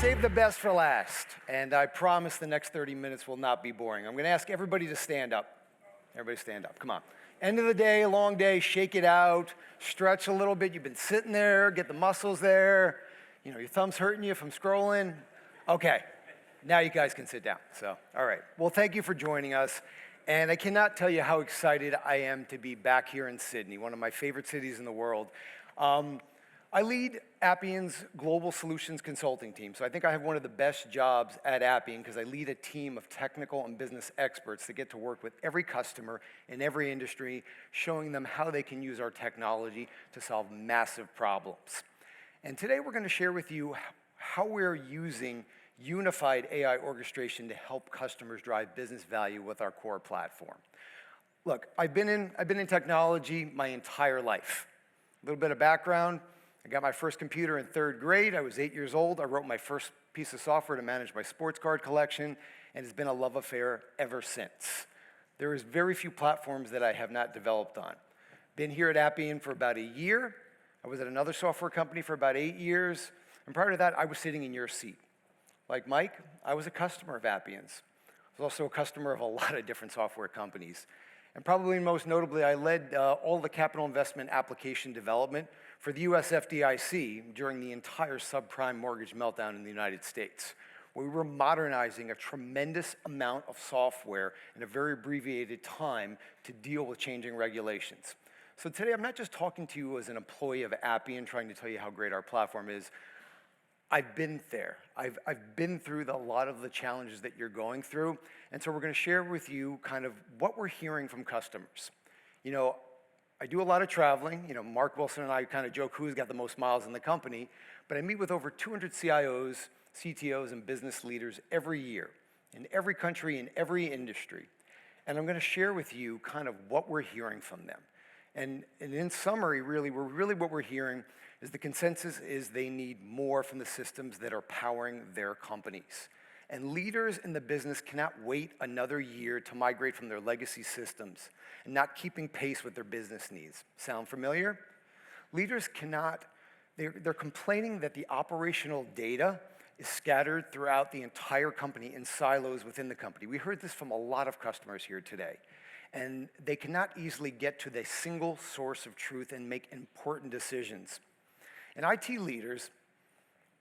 Save the best for last, and I promise the next 30 minutes will not be boring. I'm going to ask everybody to stand up. Everybody stand up, come on. End of the day, long day, shake it out, stretch a little bit. You've been sitting there, get the muscles there. You know, your thumb's hurting you from scrolling. Okay, now you guys can sit down. So, all right. Well, thank you for joining us. And I cannot tell you how excited I am to be back here in Sydney, one of my favorite cities in the world. I lead Appian's global solutions consulting team, so I think I have one of the best jobs at Appian because I lead a team of technical and business experts that get to work with every customer in every industry, showing them how they can use our technology to solve massive problems. And today we're going to share with you how we're using unified AI orchestration to help customers drive business value with our core platform. Look, I've been in technology my entire life. A little bit of background. I got my first computer in 3rd grade. I was 8 years old. I wrote my first piece of software to manage my sports card collection, and it's been a love affair ever since. There is very few platforms that I have not developed on. Been here at Appian for about a year. I was at another software company for about 8 years, and prior to that, I was sitting in your seat. Like Mike, I was a customer of Appian's. I was also a customer of a lot of different software companies. And probably most notably, I led all the capital investment application development for the US FDIC during the entire subprime mortgage meltdown in the United States. We were modernizing a tremendous amount of software in a very abbreviated time to deal with changing regulations. So today, I'm not just talking to you as an employee of Appian trying to tell you how great our platform is. I've been there. I've been through a lot of the challenges that you're going through, and so we're going to share with you kind of what we're hearing from customers. You know, I do a lot of traveling. You know, Mark Wilson and I kind of joke who's got the most miles in the company, but I meet with over 200 CIOs, CTOs, and business leaders every year in every country, in every industry. And I'm going to share with you kind of what we're hearing from them. And in summary, really what we're hearing is the consensus is they need more from the systems that are powering their companies. And leaders in the business cannot wait another year to migrate from their legacy systems and not keeping pace with their business needs. Sound familiar? Leaders cannot, they're complaining that the operational data is scattered throughout the entire company in silos within the company. We heard this from a lot of customers here today. And they cannot easily get to the single source of truth and make important decisions. And IT leaders,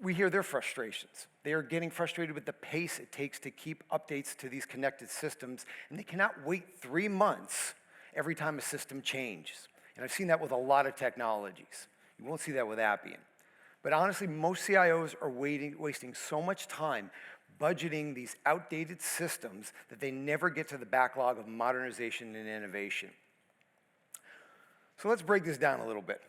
we hear their frustrations. They are getting frustrated with the pace it takes to keep updates to these connected systems, and they cannot wait 3 months every time a system changes. And I've seen that with a lot of technologies. You won't see that with Appian. But honestly, most CIOs are wasting so much time budgeting these outdated systems that they never get to the backlog of modernization and innovation. So let's break this down a little bit.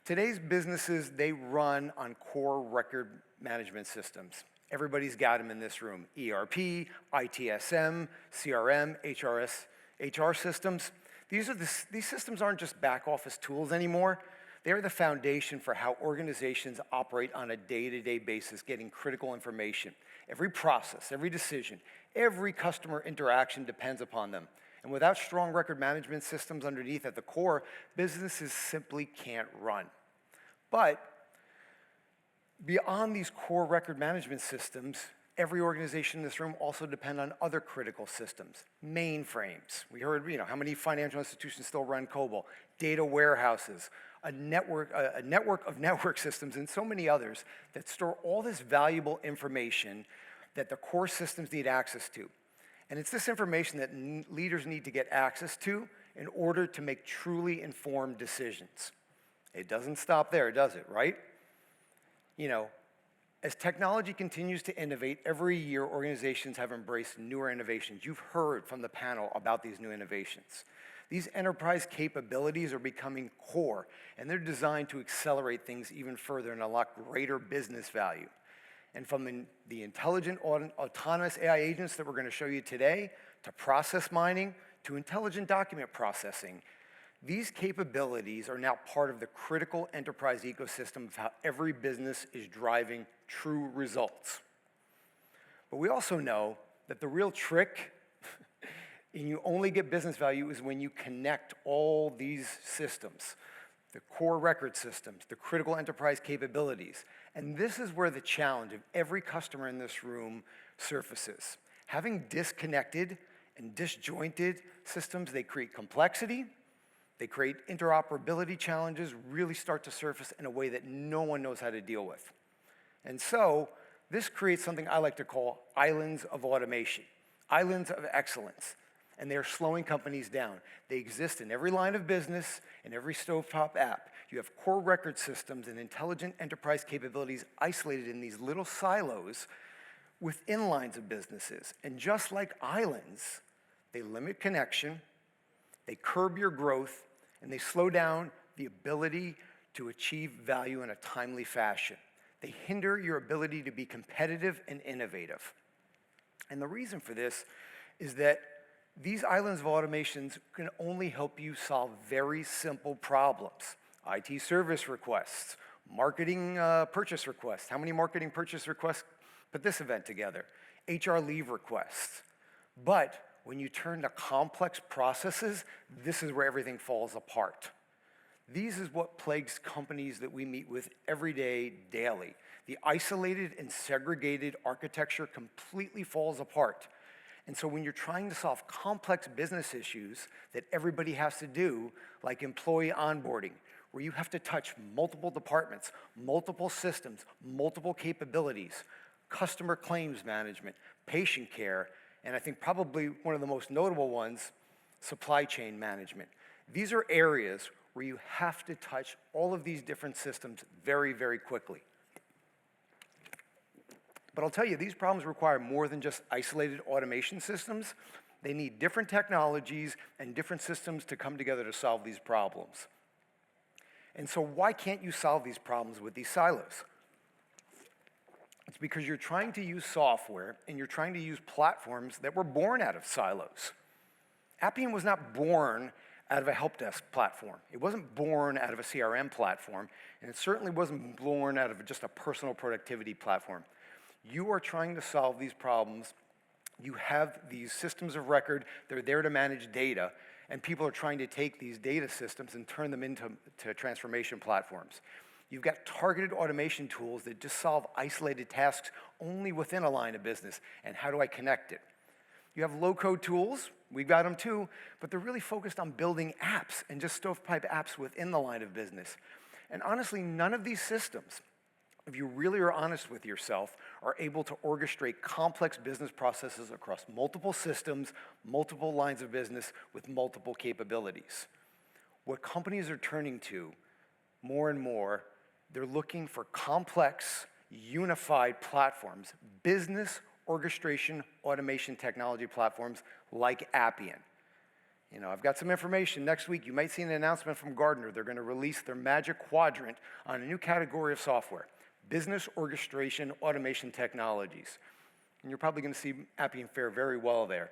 Today's businesses, they run on core record management systems. Everybody's got them in this room. ERP, ITSM, CRM, HR systems. These systems aren't just back office tools anymore. They're the foundation for how organizations operate on a day-to-day basis, getting critical information. Every process, every decision, every customer interaction depends upon them. And without strong record management systems underneath at the core, businesses simply can't run. But beyond these core record management systems, every organization in this room also depends on other critical systems. Mainframes. We heard, how many financial institutions still run COBOL? Data warehouses, a network of network systems, and so many others that store all this valuable information that the core systems need access to. And it's this information that leaders need to get access to in order to make truly informed decisions. It doesn't stop there, does it, right? As technology continues to innovate, every year organizations have embraced newer innovations. You've heard from the panel about these new innovations. These enterprise capabilities are becoming core, and they're designed to accelerate things even further and unlock greater business value. And from the intelligent autonomous AI agents that we're going to show you today, to process mining, to intelligent document processing, these capabilities are now part of the critical enterprise ecosystem of how every business is driving true results. But we also know that the real trick and you only get business value is when you connect all these systems. the core record systems, the critical enterprise capabilities. And this is where the challenge of every customer in this room surfaces. Having disconnected and disjointed systems, they create complexity, they create interoperability challenges, really start to surface in a way that no one knows how to deal with. And so, this creates something I like to call islands of automation, islands of excellence. And they're slowing companies down. They exist in every line of business, in every stovetop app. You have core record systems and intelligent enterprise capabilities isolated in these little silos within lines of businesses. And just like islands, they limit connection, they curb your growth, and they slow down the ability to achieve value in a timely fashion. They hinder your ability to be competitive and innovative. And the reason for this is that these islands of automations can only help you solve very simple problems. IT service requests, marketing purchase requests. How many marketing purchase requests put this event together? HR leave requests. But when you turn to complex processes, this is where everything falls apart. These is what plagues companies that we meet with every day, daily. The isolated and segregated architecture completely falls apart. And so when you're trying to solve complex business issues that everybody has to do, like employee onboarding, where you have to touch multiple departments, multiple systems, multiple capabilities, customer claims management, patient care, and I think probably one of the most notable ones, supply chain management. These are areas where you have to touch all of these different systems very, very quickly. But I'll tell you, these problems require more than just isolated automation systems. They need different technologies and different systems to come together to solve these problems. And so why can't you solve these problems with these silos? It's because you're trying to use software and you're trying to use platforms that were born out of silos. Appian was not born out of a help desk platform. It wasn't born out of a CRM platform, and it certainly wasn't born out of just a personal productivity platform. You are trying to solve these problems. You have these systems of record. They're there to manage data, and people are trying to take these data systems and turn them into transformation platforms. You've got targeted automation tools that just solve isolated tasks only within a line of business, and how do I connect it? You have low-code tools. We've got them too, but they're really focused on building apps and just stovepipe apps within the line of business. And honestly, none of these systems, if you really are honest with yourself, are able to orchestrate complex business processes across multiple systems, multiple lines of business with multiple capabilities. What companies are turning to more and more, they're looking for complex, unified platforms, business orchestration automation technology platforms like Appian. You know, I've got some information. Next week, you might see an announcement from Gartner. They're going to release their Magic Quadrant on a new category of software. Business orchestration automation technologies. And you're probably going to see Appian fare very well there.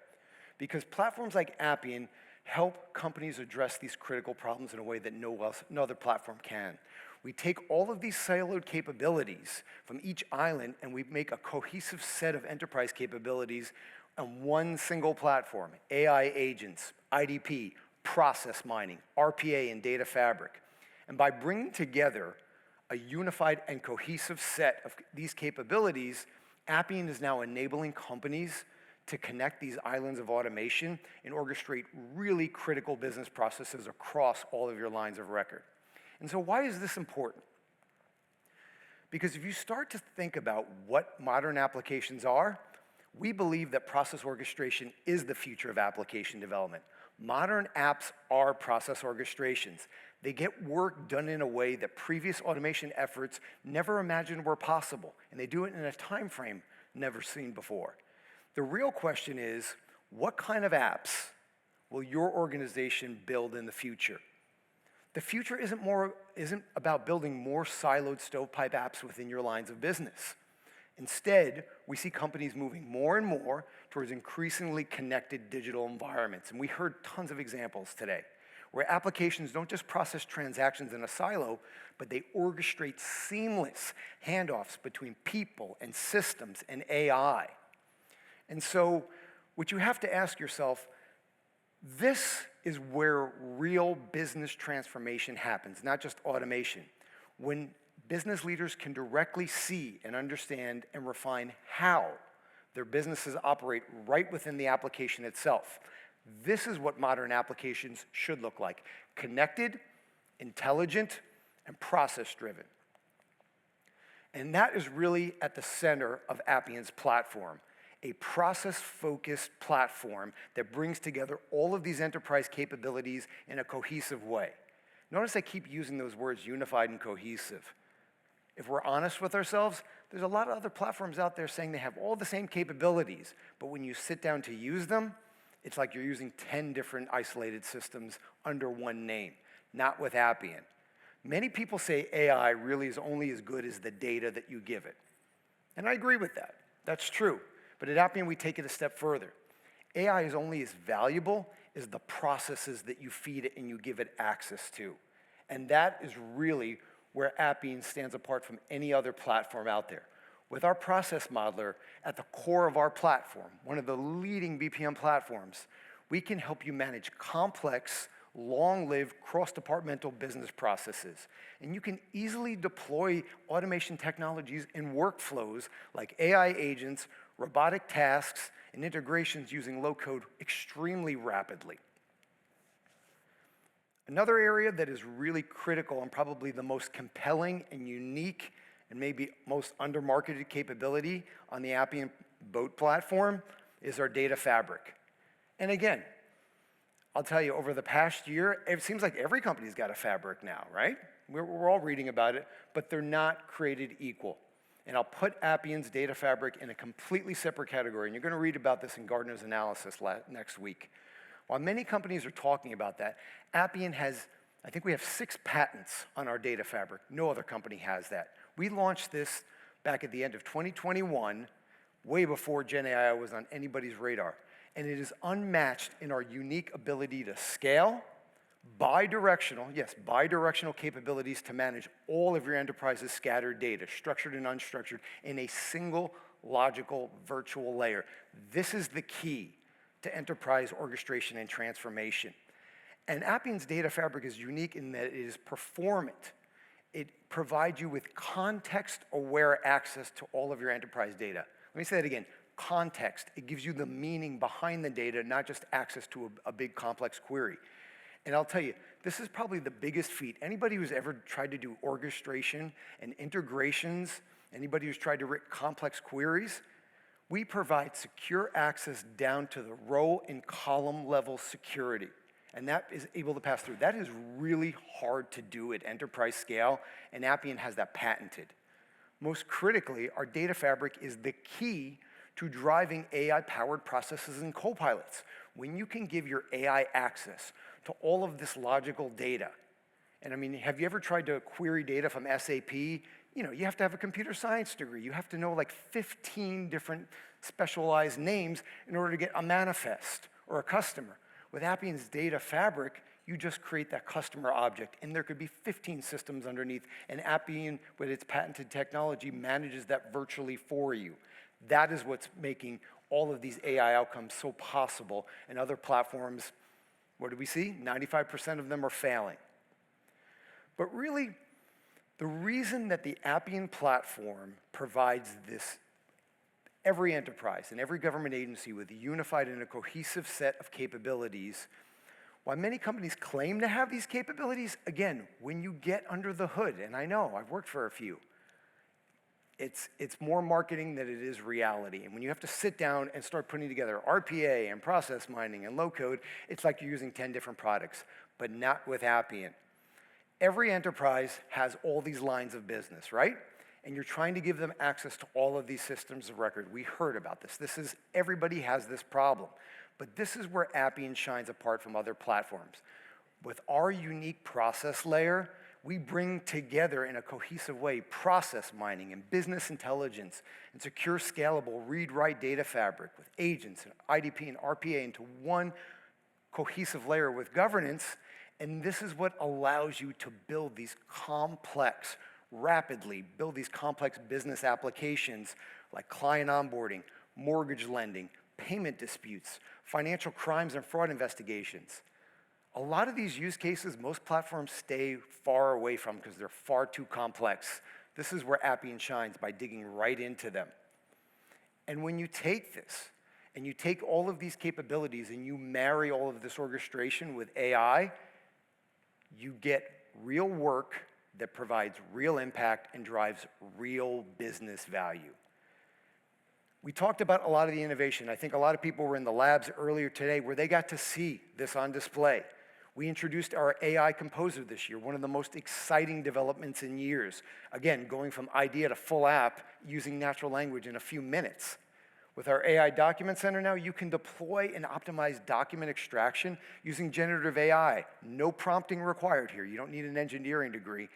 Because platforms like Appian help companies address these critical problems in a way that no other platform can. We take all of these siloed capabilities from each island and we make a cohesive set of enterprise capabilities on one single platform. AI agents, IDP, process mining, RPA, and data fabric. And by bringing together a unified and cohesive set of these capabilities, Appian is now enabling companies to connect these islands of automation and orchestrate really critical business processes across all of your lines of record. And so why is this important? Because if you start to think about what modern applications are, we believe that process orchestration is the future of application development. Modern apps are process orchestrations. They get work done in a way that previous automation efforts never imagined were possible, and they do it in a time frame never seen before. The real question is, what kind of apps will your organization build in the future? The future isn't about building more siloed stovepipe apps within your lines of business. Instead, we see companies moving more and more towards increasingly connected digital environments. And we heard tons of examples today, where applications don't just process transactions in a silo, but they orchestrate seamless handoffs between people and systems and AI. And so what you have to ask yourself, this is where real business transformation happens, not just automation. When business leaders can directly see and understand and refine how their businesses operate right within the application itself. This is what modern applications should look like: connected, intelligent, and process-driven. And that is really at the center of Appian's platform, a process-focused platform that brings together all of these enterprise capabilities in a cohesive way. Notice I keep using those words, unified and cohesive. If we're honest with ourselves, there's a lot of other platforms out there saying they have all the same capabilities, but when you sit down to use them, it's like you're using 10 different isolated systems under one name, not with Appian. Many people say AI really is only as good as the data that you give it. And I agree with that. That's true. But at Appian, we take it a step further. AI is only as valuable as the processes that you feed it and you give it access to. And that is really where Appian stands apart from any other platform out there. With our process modeler at the core of our platform, one of the leading BPM platforms, we can help you manage complex, long-lived, cross-departmental business processes. And you can easily deploy automation technologies and workflows like AI agents, robotic tasks, and integrations using low-code extremely rapidly. Another area that is really critical and probably the most compelling and unique and maybe most under-marketed capability on the Appian Boat platform is our data fabric. And again, I'll tell you, over the past year, it seems like every company's got a fabric now, right? We're all reading about it, but they're not created equal. And I'll put Appian's data fabric in a completely separate category, and you're going to read about this in Gartner's analysis next week. While many companies are talking about that, Appian has, I think we have 6 patents on our data fabric. No other company has that. We launched this back at the end of 2021, way before Gen AI was on anybody's radar. And it is unmatched in our unique ability to scale, bi-directional capabilities to manage all of your enterprise's scattered data, structured and unstructured, in a single logical virtual layer. This is the key to enterprise orchestration and transformation. And Appian's data fabric is unique in that it is performant. It provides you with context-aware access to all of your enterprise data. Let me say that again. Context. It gives you the meaning behind the data, not just access to a big complex query. And I'll tell you, this is probably the biggest feat. Anybody who's ever tried to do orchestration and integrations, anybody who's tried to write complex queries, we provide secure access down to the row and column level security. And that is able to pass through. That is really hard to do at enterprise scale, and Appian has that patented. Most critically, our data fabric is the key to driving AI-powered processes and copilots. When you can give your AI access to all of this logical data, and I mean, have you ever tried to query data from SAP? You know, you have to have a computer science degree. You have to know like 15 different specialized names in order to get a manifest or a customer. With Appian's data fabric, you just create that customer object, and there could be 15 systems underneath, and Appian, with its patented technology, manages that virtually for you. That is what's making all of these AI outcomes so possible. And other platforms, what do we see? 95% of them are failing. But really, the reason that the Appian platform provides this every enterprise and every government agency with a unified and a cohesive set of capabilities, while many companies claim to have these capabilities, again, when you get under the hood, and I know, I've worked for a few, it's more marketing than it is reality. And when you have to sit down and start putting together RPA and process mining and low code, it's like you're using 10 different products, but not with Appian. Every enterprise has all these lines of business, right? And you're trying to give them access to all of these systems of record. We heard about this. Everybody has this problem. But this is where Appian shines apart from other platforms. With our unique process layer, we bring together in a cohesive way process mining and business intelligence and secure, scalable read-write data fabric with agents and IDP and RPA into one cohesive layer with governance. And this is what allows you to build these complex, rapidly build these complex business applications like client onboarding, mortgage lending, payment disputes, financial crimes and fraud investigations. A lot of these use cases, most platforms stay far away from because they're far too complex. This is where Appian shines, by digging right into them. And when you take this, and you take all of these capabilities and you marry all of this orchestration with AI, you get real work that provides real impact and drives real business value. We talked about a lot of the innovation. I think a lot of people were in the labs earlier today where they got to see this on display. We introduced our AI Composer this year, one of the most exciting developments in years. Again, going from idea to full app using natural language in a few minutes. With our AI Document Center now, you can deploy and optimize document extraction using generative AI. No prompting required here. You don't need an engineering degree.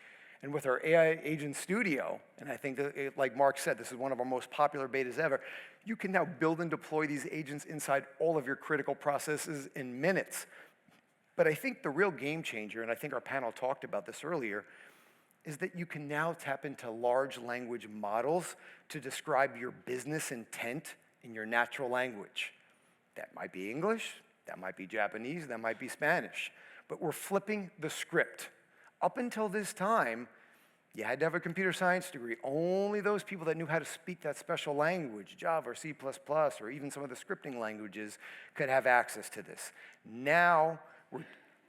And with our AI Agent Studio, and I think that, like Mark said, this is one of our most popular betas ever, you can now build and deploy these agents inside all of your critical processes in minutes. But I think the real game changer, and I think our panel talked about this earlier, is that you can now tap into large language models to describe your business intent in your natural language. That might be English, that might be Japanese, that might be Spanish. But we're flipping the script. Up until this time, you had to have a computer science degree. Only those people that knew how to speak that special language, Java or C++, or even some of the scripting languages, could have access to this. Now,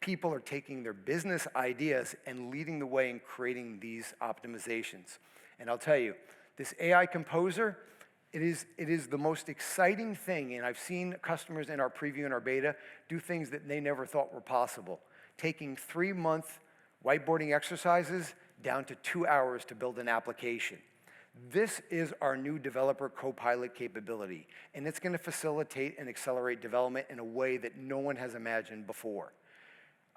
people are taking their business ideas and leading the way in creating these optimizations. And I'll tell you, this AI Composer, it is the most exciting thing, and I've seen customers in our preview and our beta do things that they never thought were possible. Taking 3-month whiteboarding exercises down to 2 hours to build an application. This is our new developer co-pilot capability, and it's going to facilitate and accelerate development in a way that no one has imagined before.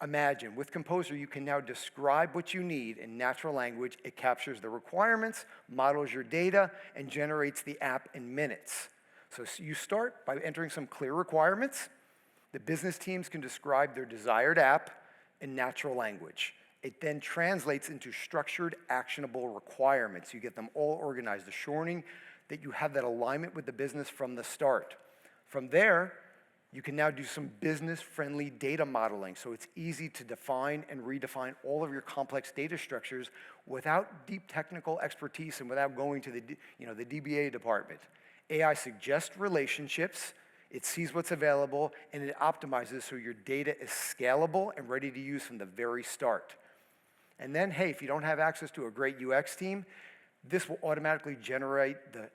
Imagine, with Composer, you can now describe what you need in natural language. It captures the requirements, models your data, and generates the app in minutes. So you start by entering some clear requirements. The business teams can describe their desired app in natural language. It then translates into structured, actionable requirements. You get them all organized, assuring that you have that alignment with the business from the start. From there, you can now do some business-friendly data modeling, so it's easy to define and redefine all of your complex data structures without deep technical expertise and without going to the DBA department. AI suggests relationships, it sees what's available, and it optimizes so your data is scalable and ready to use from the very start. And then, hey, if you don't have access to a great UX team, this will automatically generate the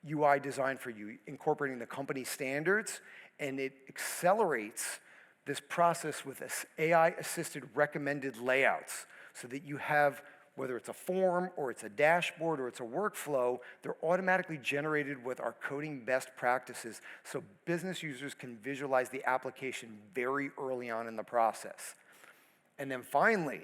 UI design for you, incorporating the company standards, and it accelerates this process with AI-assisted recommended layouts so that you have, whether it's a form or it's a dashboard or it's a workflow, they're automatically generated with our coding best practices so business users can visualize the application very early on in the process. And then finally,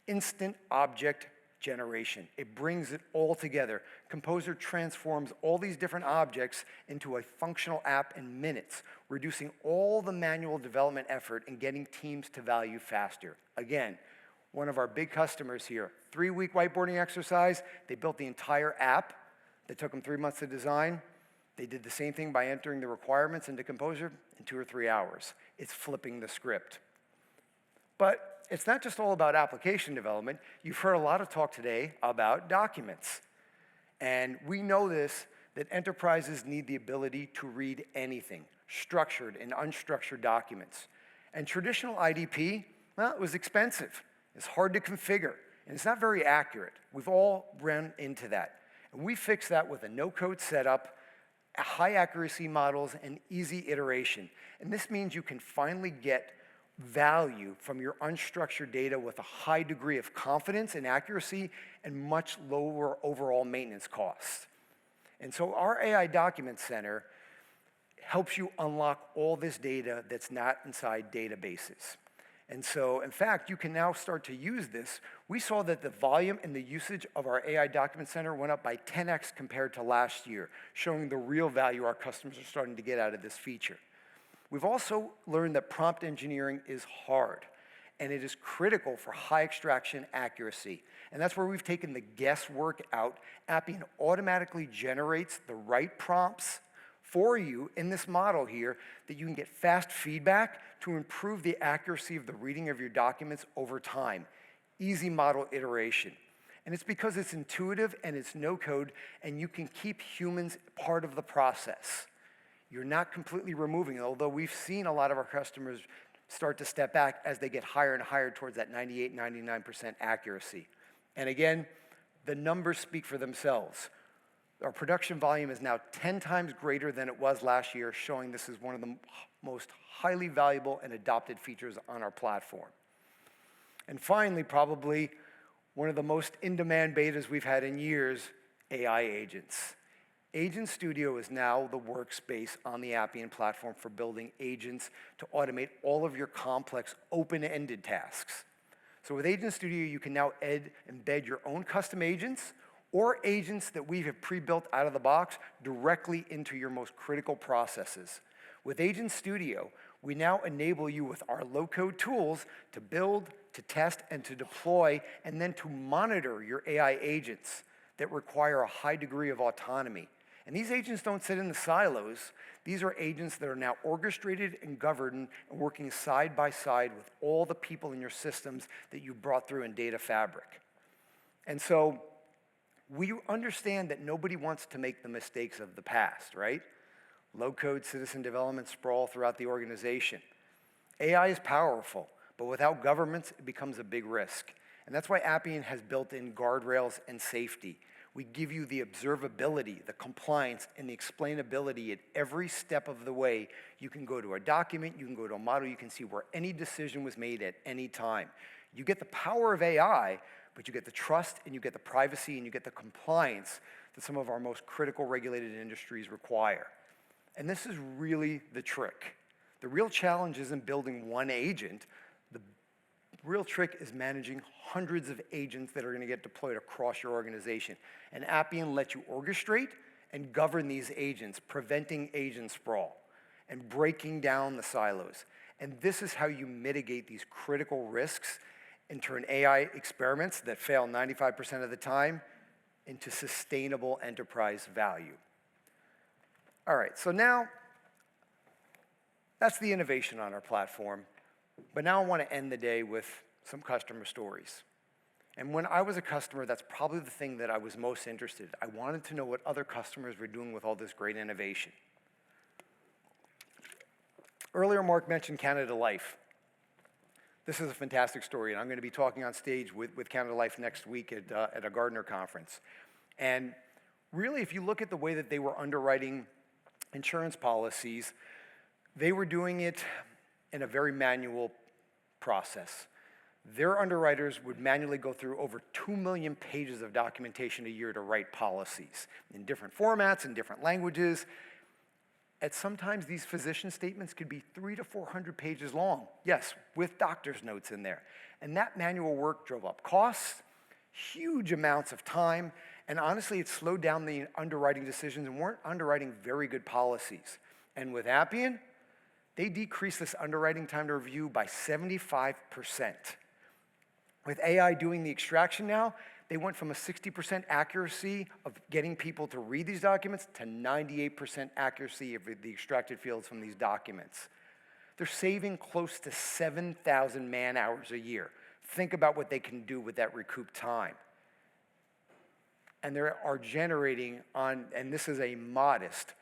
instant object generation. It brings it all together. Composer transforms all these different objects into a functional app in minutes, reducing all the manual development effort and getting teams to value faster. Again, one of our big customers here, 3-week whiteboarding exercise, they built the entire app that took them 3 months to design. They did the same thing by entering the requirements into Composer in 2 or 3 hours. It's flipping the script. But it's not just all about application development. You've heard a lot of talk today about documents. And we know this, that enterprises need the ability to read anything, structured and unstructured documents. And traditional IDP, well, it was expensive. It's hard to configure, and it's not very accurate. We've all run into that. And we fixed that with a no-code setup, high accuracy models, and easy iteration. And this means you can finally get value from your unstructured data with a high degree of confidence and accuracy and much lower overall maintenance costs. And so our AI Document Center helps you unlock all this data that's not inside databases. And so, in fact, you can now start to use this. We saw that the volume and the usage of our AI Document Center went up by 10x compared to last year, showing the real value our customers are starting to get out of this feature. We've also learned that prompt engineering is hard, and it is critical for high extraction accuracy. And that's where we've taken the guesswork out. Appian automatically generates the right prompts for you in this model here that you can get fast feedback to improve the accuracy of the reading of your documents over time. Easy model iteration. And it's because it's intuitive and it's no code, and you can keep humans part of the process. You're not completely removing it, although we've seen a lot of our customers start to step back as they get higher and higher towards that 98, 99% accuracy. And again, the numbers speak for themselves. Our production volume is now 10 times greater than it was last year, showing this is one of the most highly valuable and adopted features on our platform. And finally, probably one of the most in-demand betas we've had in years, AI agents. Agent Studio is now the workspace on the Appian platform for building agents to automate all of your complex open-ended tasks. So with Agent Studio, you can now embed your own custom agents or agents that we have pre-built out of the box directly into your most critical processes. With Agent Studio, we now enable you with our low-code tools to build, to test, and to deploy, and then to monitor your AI agents that require a high degree of autonomy. And these agents don't sit in the silos. These are agents that are now orchestrated and governed and working side by side with all the people in your systems that you brought through in Data Fabric. And so we understand that nobody wants to make the mistakes of the past, right? Low-code citizen development sprawl throughout the organization. AI is powerful, but without governance, it becomes a big risk. And that's why Appian has built in guardrails and safety. We give you the observability, the compliance, and the explainability at every step of the way. You can go to a document, you can go to a model, you can see where any decision was made at any time. You get the power of AI, but you get the trust, and you get the privacy, and you get the compliance that some of our most critical regulated industries require. And this is really the trick. The real challenge isn't building one agent. The real trick is managing hundreds of agents that are going to get deployed across your organization. And Appian lets you orchestrate and govern these agents, preventing agent sprawl and breaking down the silos. And this is how you mitigate these critical risks and turn AI experiments that fail 95% of the time into sustainable enterprise value. All right, so now that's the innovation on our platform. But now I want to end the day with some customer stories. And when I was a customer, that's probably the thing that I was most interested in. I wanted to know what other customers were doing with all this great innovation. Earlier, Mark mentioned Canada Life. This is a fantastic story, and I'm going to be talking on stage with Canada Life next week at a Gartner conference. And really, if you look at the way that they were underwriting insurance policies, they were doing it in a very manual process. Their underwriters would manually go through over 2 million pages of documentation a year to write policies in different formats and different languages. And sometimes these physician statements could be 300 to 400 pages long, yes, with doctor's notes in there. And that manual work drove up costs, huge amounts of time, and honestly, it slowed down the underwriting decisions and weren't underwriting very good policies. And with Appian, they decreased this underwriting time to review by 75%. With AI doing the extraction now, they went from a 60% accuracy of getting people to read these documents to 98% accuracy of the extracted fields from these documents. They're saving close to 7,000 man-hours a year. Think about what they can do with that recouped time. And they are generating and this is a modest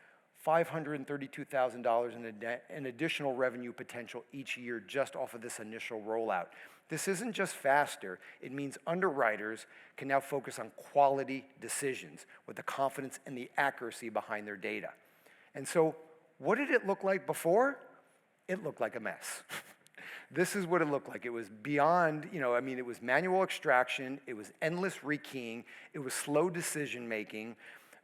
$532,000 in additional revenue potential each year just off of this initial rollout. This isn't just faster, it means underwriters can now focus on quality decisions with the confidence and the accuracy behind their data. And so, what did it look like before? It looked like a mess. This is what it looked like. It was beyond, it was manual extraction, it was endless rekeying, it was slow decision making,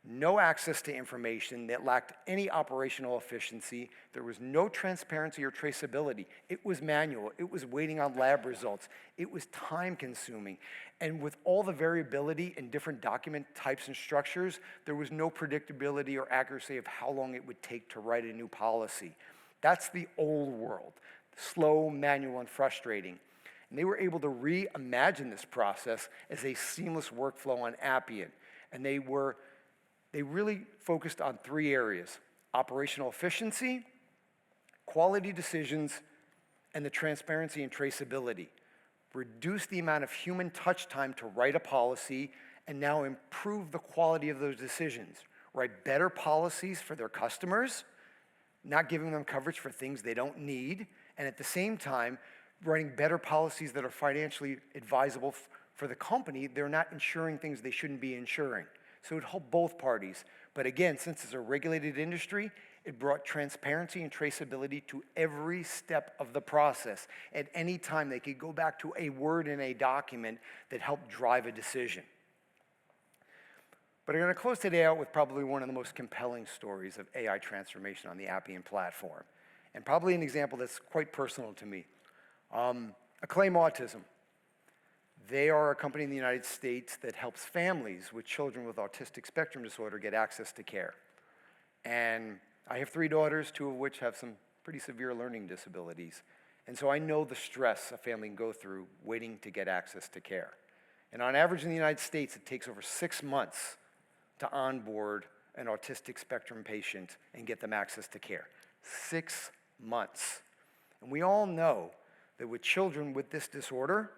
no access to information that lacked any operational efficiency. There was no transparency or traceability. It was manual. It was waiting on lab results. It was time consuming. And with all the variability in different document types and structures, there was no predictability or accuracy of how long it would take to write a new policy. That's the old world, slow, manual, and frustrating. And they were able to reimagine this process as a seamless workflow on Appian. And they really focused on 3 areas: operational efficiency, quality decisions, and the transparency and traceability. Reduce the amount of human touch time to write a policy and now improve the quality of those decisions. Write better policies for their customers, not giving them coverage for things they don't need, and at the same time, writing better policies that are financially advisable for the company. They're not insuring things they shouldn't be insuring. So it helped both parties. But again, since it's a regulated industry, it brought transparency and traceability to every step of the process. At any time, they could go back to a word in a document that helped drive a decision. But I'm going to close today out with probably one of the most compelling stories of AI transformation on the Appian platform, and probably an example that's quite personal to me. Acclaim Autism. They are a company in the United States that helps families with children with autistic spectrum disorder get access to care. And I have 3 daughters, 2 of which have some pretty severe learning disabilities. And so I know the stress a family can go through waiting to get access to care. And on average in the United States, it takes over 6 months to onboard an autistic spectrum patient and get them access to care. 6 months. And we all know that with children with this disorder,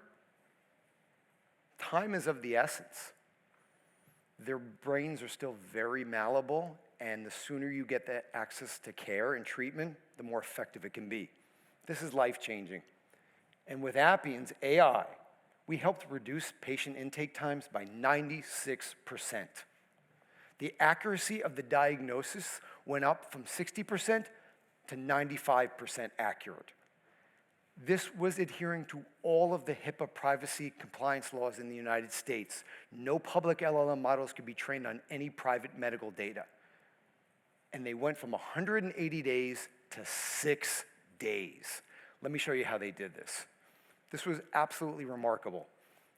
time is of the essence. Their brains are still very malleable, and the sooner you get that access to care and treatment, the more effective it can be. This is life-changing. And with Appian's AI, we helped reduce patient intake times by 96%. The accuracy of the diagnosis went up from 60% to 95% accurate. This was adhering to all of the HIPAA privacy compliance laws in the United States. No public LLM models could be trained on any private medical data. And they went from 180 days to 6 days. Let me show you how they did this. This was absolutely remarkable.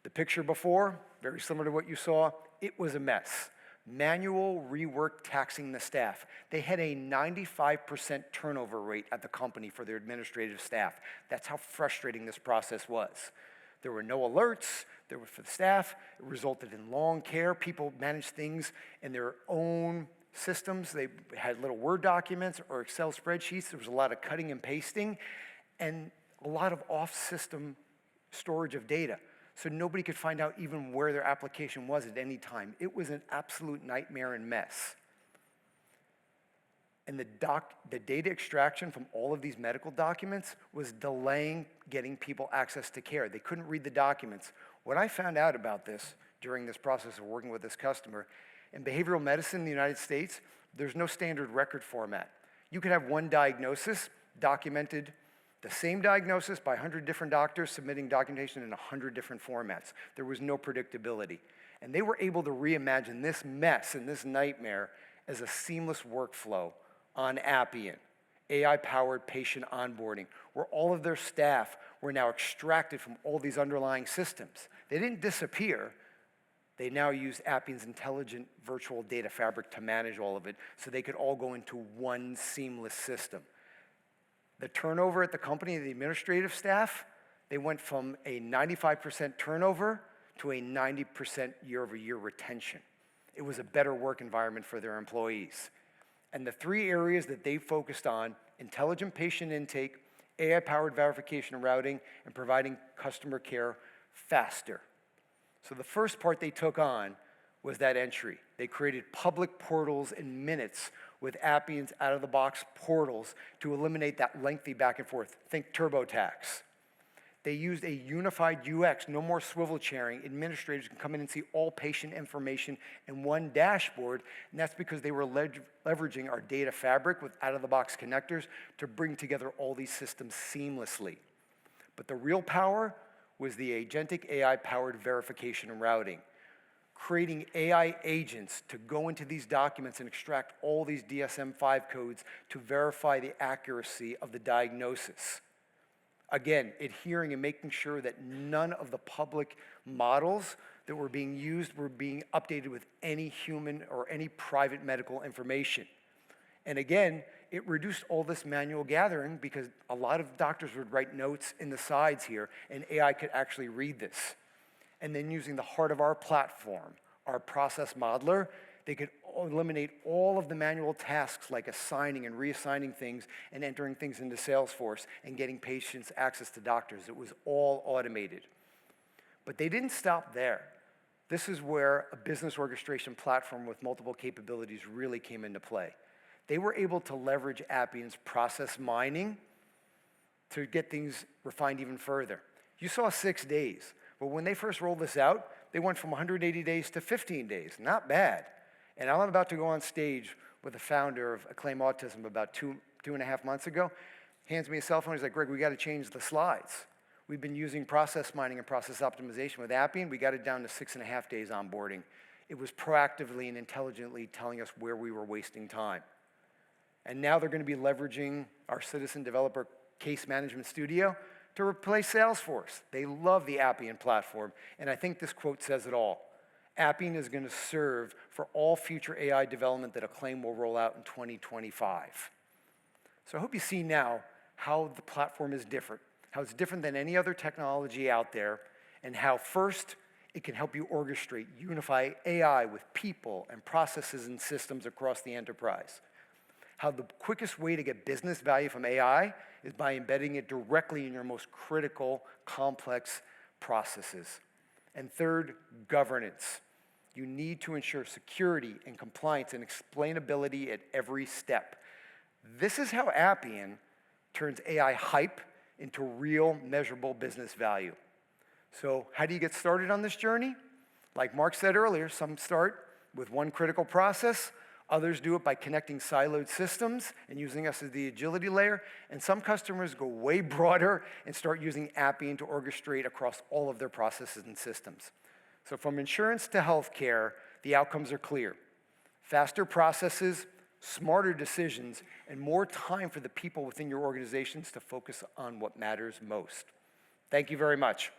The picture before, very similar to what you saw, it was a mess. Manual rework taxing the staff. They had a 95% turnover rate at the company for their administrative staff. That's how frustrating this process was. There were no alerts, there were for the staff. It resulted in long care. People managed things in their own systems. They had little Word documents or Excel spreadsheets. There was a lot of cutting and pasting and a lot of off-system storage of data. So nobody could find out even where their application was at any time. It was an absolute nightmare and mess. And the data extraction from all of these medical documents was delaying getting people access to care. They couldn't read the documents. What I found out about this during this process of working with this customer, in behavioral medicine in the United States, there's no standard record format. You could have one diagnosis documented, the same diagnosis by 100 different doctors submitting documentation in 100 different formats. There was no predictability. And they were able to reimagine this mess and this nightmare as a seamless workflow on Appian, AI-powered patient onboarding, where all of their staff were now extracted from all these underlying systems. They didn't disappear. They now use Appian's intelligent virtual data fabric to manage all of it so they could all go into one seamless system. The turnover at the company, the administrative staff, they went from a 95% turnover to a 90% year-over-year retention. It was a better work environment for their employees. And the 3 areas that they focused on, intelligent patient intake, AI-powered verification and routing, and providing customer care faster. So the first part they took on was that entry. They created public portals in minutes with Appian's out-of-the-box portals to eliminate that lengthy back and forth. Think TurboTax. They used a unified UX, no more swivel chairing. Administrators can come in and see all patient information in one dashboard, and that's because they were leveraging our data fabric with out-of-the-box connectors to bring together all these systems seamlessly. But the real power was the agentic AI-powered verification and routing, creating AI agents to go into these documents and extract all these DSM-5 codes to verify the accuracy of the diagnosis. Again, adhering and making sure that none of the public models that were being used were being updated with any human or any private medical information. And again, it reduced all this manual gathering because a lot of doctors would write notes in the sides here, and AI could actually read this. And then using the heart of our platform, our process modeler, They could eliminate all of the manual tasks like assigning and reassigning things and entering things into Salesforce and getting patients access to doctors. It was all automated. But they didn't stop there. This is where a business orchestration platform with multiple capabilities really came into play. They were able to leverage Appian's process mining to get things refined even further. You saw 6 days, but when they first rolled this out, they went from 180 days to 15 days. Not bad. And I'm about to go on stage with the founder of Acclaim Autism about two and a half months ago. Hands me a cell phone. He's like, Greg, we got to change the slides. We've been using process mining and process optimization with Appian. We got it down to 6.5 days onboarding. It was proactively and intelligently telling us where we were wasting time. And now they're going to be leveraging our citizen developer case management studio to replace Salesforce. They love the Appian platform, and I think this quote says it all. Appian is going to serve for all future AI development that Acclaim will roll out in 2025. So I hope you see now how the platform is different, how it's different than any other technology out there, and how first it can help you orchestrate, unify AI with people and processes and systems across the enterprise. How the quickest way to get business value from AI is by embedding it directly in your most critical, complex processes. And third, governance. You need to ensure security and compliance and explainability at every step. This is how Appian turns AI hype into real measurable business value. So how do you get started on this journey? Like Mark said earlier, some start with one critical process. Others do it by connecting siloed systems and using us as the agility layer. And some customers go way broader and start using Appian to orchestrate across all of their processes and systems. So from insurance to healthcare, the outcomes are clear. Faster processes, smarter decisions, and more time for the people within your organizations to focus on what matters most. Thank you very much.